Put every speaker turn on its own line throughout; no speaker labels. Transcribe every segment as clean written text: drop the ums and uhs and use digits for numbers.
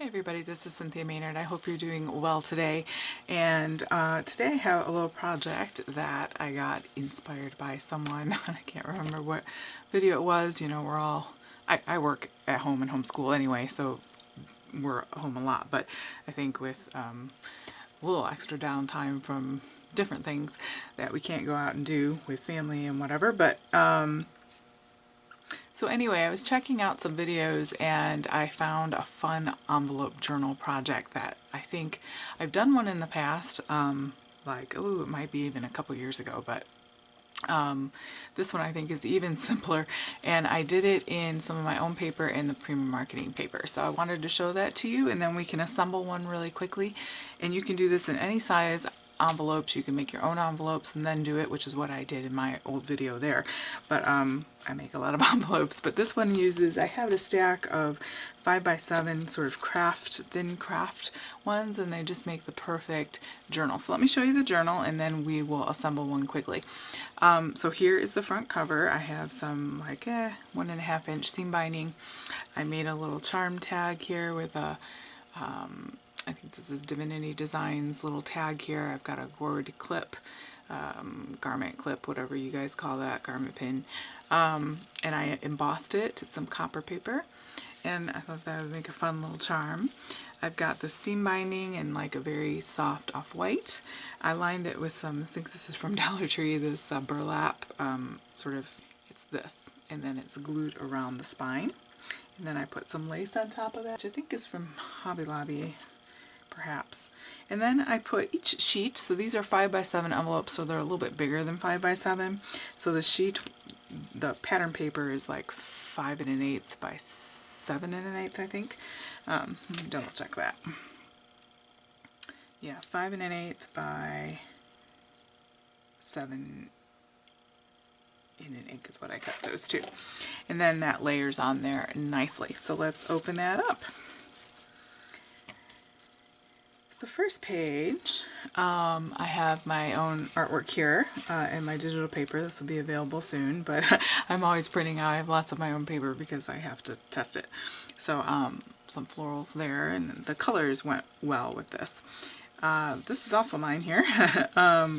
everybody, this is Cynthia Maynard. I hope you're doing well today. And today I have a little project that I got inspired by someone. I can't remember what video it was. You know, I work at home and homeschool anyway, so we're home a lot. But I think with a little extra downtime from different things that we can't go out and do with family and whatever. But so anyway, I was checking out some videos and I found a fun envelope journal project that I think I've done one in the past, it might be even a couple years ago, but this one I think is even simpler, and I did it in some of my own paper and the premium marketing paper. So I wanted to show that to you, and then we can assemble one really quickly. And you can do this in any size envelopes. You can make your own envelopes and then do it, which is what I did in my old video there. But I make a lot of envelopes, but this one uses, I have a stack of 5x7 sort of thin craft ones, and they just make the perfect journal. So let me show you the journal and then we will assemble one quickly. So here is the front cover. I have some 1.5 inch seam binding. I made a little charm tag here with a I think this is Divinity Designs little tag here. I've got a gourd clip, garment clip, whatever you guys call that, garment pin. And I embossed it. It's some copper paper, and I thought that would make a fun little charm. I've got the seam binding in like a very soft off-white. I lined it with some, I think this is from Dollar Tree, this burlap, it's this, and then it's glued around the spine. And then I put some lace on top of that, which I think is from Hobby Lobby, perhaps. And then I put each sheet, so these are 5x7 envelopes, so they're a little bit bigger than 5x7. So the sheet, the pattern paper is like 5 1/8 by 7 1/8, I think. Let me double check that. Yeah, 5 1/8 by 7 1/8 is what I cut those to. And then that layers on there nicely. So let's open that up. The first page, I have my own artwork here in my digital paper. This will be available soon, but I'm always printing out. I have lots of my own paper because I have to test it. So some florals there, and the colors went well with this. This is also mine here.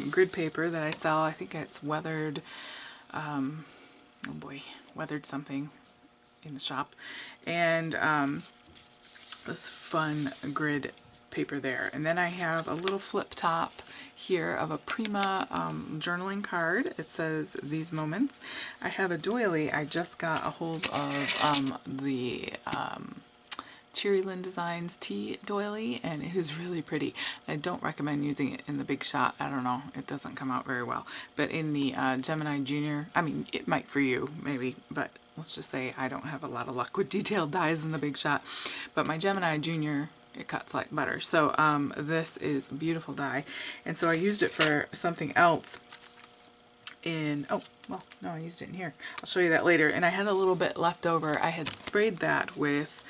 Grid paper that I sell. I think it's weathered, weathered something in the shop. And this fun grid paper there. And then I have a little flip top here of a Prima journaling card. It says These Moments. I have a doily. I just got a hold of the Cherry Lynn Designs tea doily, and it is really pretty. I don't recommend using it in the big shot. I don't know, it doesn't come out very well. But in the Gemini Junior, I mean, it might for you, maybe, but let's just say I don't have a lot of luck with detailed dies in the big shot. But my Gemini Junior, it cuts like butter. So this is a beautiful die, and so I used it for something else in, oh, well, no, I used it in here. I'll show you that later. And I had a little bit left over. I had sprayed that with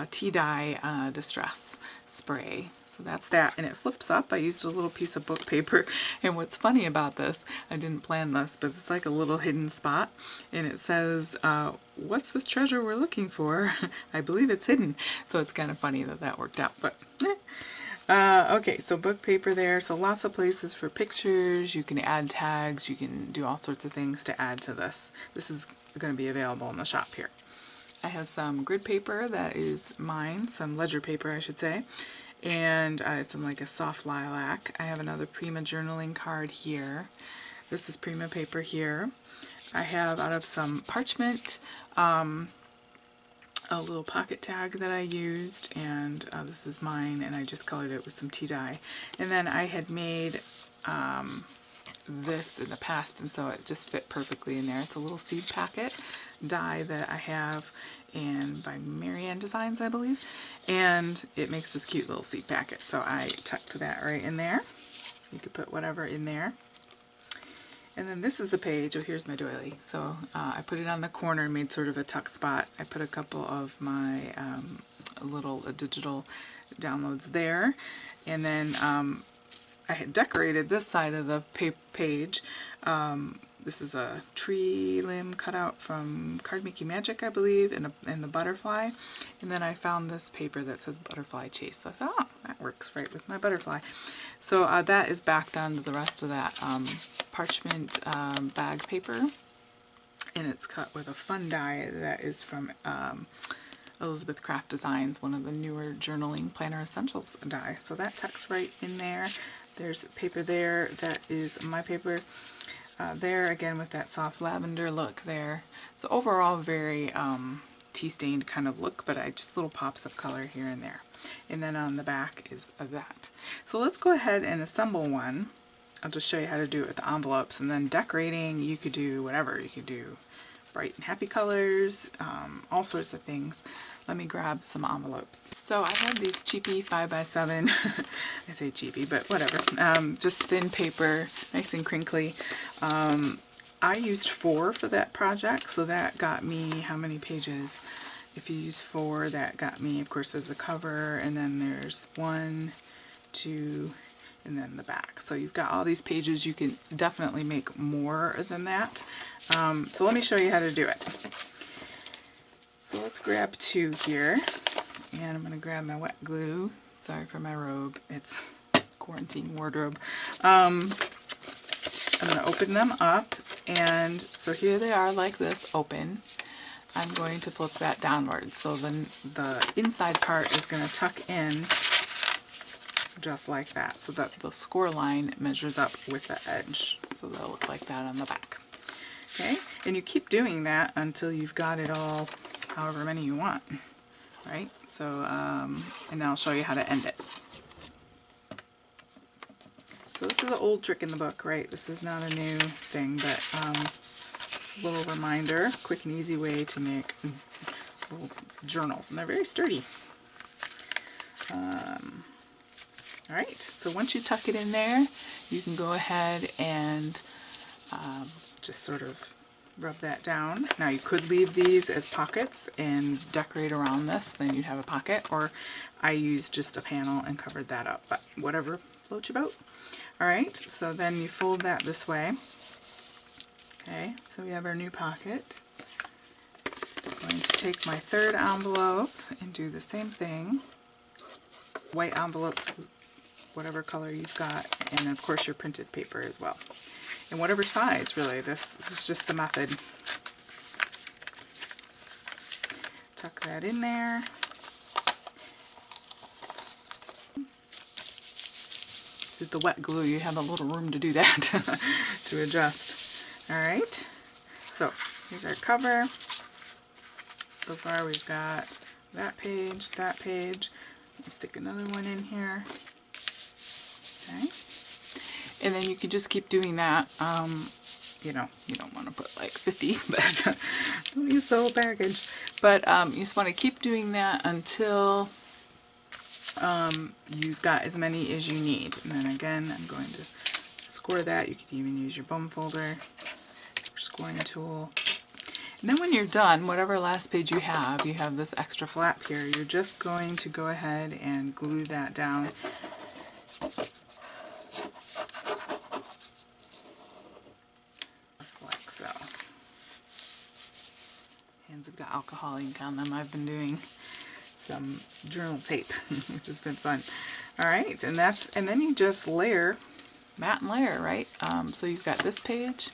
tea dye distress spray. So that's that, and it flips up. I used a little piece of book paper, and what's funny about this, I didn't plan this, but it's like a little hidden spot, and it says, what's this treasure we're looking for? I believe it's hidden. So it's kind of funny that that worked out, but okay, so book paper there, so lots of places for pictures. You can add tags, you can do all sorts of things to add to this. This is going to be available in the shop here. I have some grid paper that is mine, some ledger paper I should say, and it's in like a soft lilac. I have another Prima journaling card here. This is Prima paper here. I have out of some parchment a little pocket tag that I used, and this is mine, and I just colored it with some tea dye. And then I had made this in the past, and so it just fit perfectly in there. It's a little seed packet die that I have, and by Marianne Designs, I believe, and it makes this cute little seed packet. So I tucked that right in there. You could put whatever in there. And then this is the page. Oh, here's my doily. So I put it on the corner and made sort of a tuck spot. I put a couple of my little digital downloads there, and then I had decorated this side of the page This is a tree limb cutout from Card Making Magic, I believe, and the butterfly. And then I found this paper that says Butterfly Chase. So I thought, oh, that works right with my butterfly. So that is backed onto the rest of that parchment bag paper. And it's cut with a fun die that is from Elizabeth Craft Designs, one of the newer journaling planner essentials die. So that tucks right in there. There's paper there that is my paper. There again with that soft lavender look there. So overall very tea stained kind of look, but I just little pops of color here and there. And then on the back is that. So let's go ahead and assemble one. I'll just show you how to do it with the envelopes, and then decorating you could do whatever. You could do bright and happy colors, all sorts of things. Let me grab some envelopes. So I have these cheapy 5x7, I say cheapy, but whatever, just thin paper, nice and crinkly. I used 4 for that project, so that got me how many pages? If you use 4, that got me, of course there's the cover, and then there's 1, 2, and then the back. So you've got all these pages. You can definitely make more than that. So let me show you how to do it. So let's grab 2 here, and I'm going to grab my wet glue. Sorry for my robe, it's quarantine wardrobe. I'm going to open them up, and so here they are like this, open. I'm going to flip that downward, so then the inside part is going to tuck in just like that, so that the score line measures up with the edge, so they'll look like that on the back. Okay, and you keep doing that until you've got it all, however many you want, right? So, and then I'll show you how to end it. So this is an old trick in the book, right? This is not a new thing, but it's a little reminder, quick and easy way to make little journals, and they're very sturdy. Alright, so once you tuck it in there, you can go ahead and just sort of rub that down. Now you could leave these as pockets and decorate around this, then you'd have a pocket, or I used just a panel and covered that up, but whatever floats your boat. Alright, so then you fold that this way. Okay, so we have our new pocket. I'm going to take my 3rd envelope and do the same thing. White envelopes, whatever color you've got, and of course your printed paper as well. And whatever size, really, this is just the method. Tuck that in there. With the wet glue, you have a little room to do that, to adjust. Alright, so here's our cover. So far we've got that page, that page. Let's stick another one in here. Okay. And then you can just keep doing that. You know, you don't want to put like 50, but don't use the whole package. But you just want to keep doing that until you've got as many as you need. And then again, I'm going to score that. You could even use your bone folder, your scoring tool. And then when you're done, whatever last page you have this extra flap here, you're just going to go ahead and glue that down. Just like so. Hands have got alcohol ink on them. I've been doing some journal tape, which has been fun. Alright, and then you just layer, mat and layer, right? So you've got this page,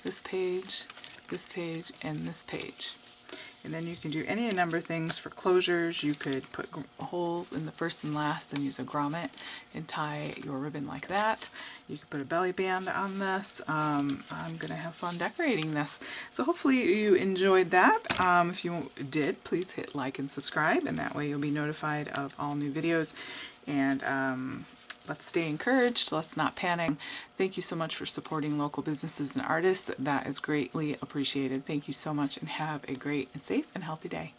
this page, this page, and this page. And then you can do any number of things for closures. You could put holes in the first and last and use a grommet and tie your ribbon like that. You could put a belly band on this. I'm going to have fun decorating this. So hopefully you enjoyed that. If you did, please hit like and subscribe, and that way you'll be notified of all new videos. And let's stay encouraged. Let's not panic. Thank you so much for supporting local businesses and artists. That is greatly appreciated. Thank you so much, and have a great and safe and healthy day.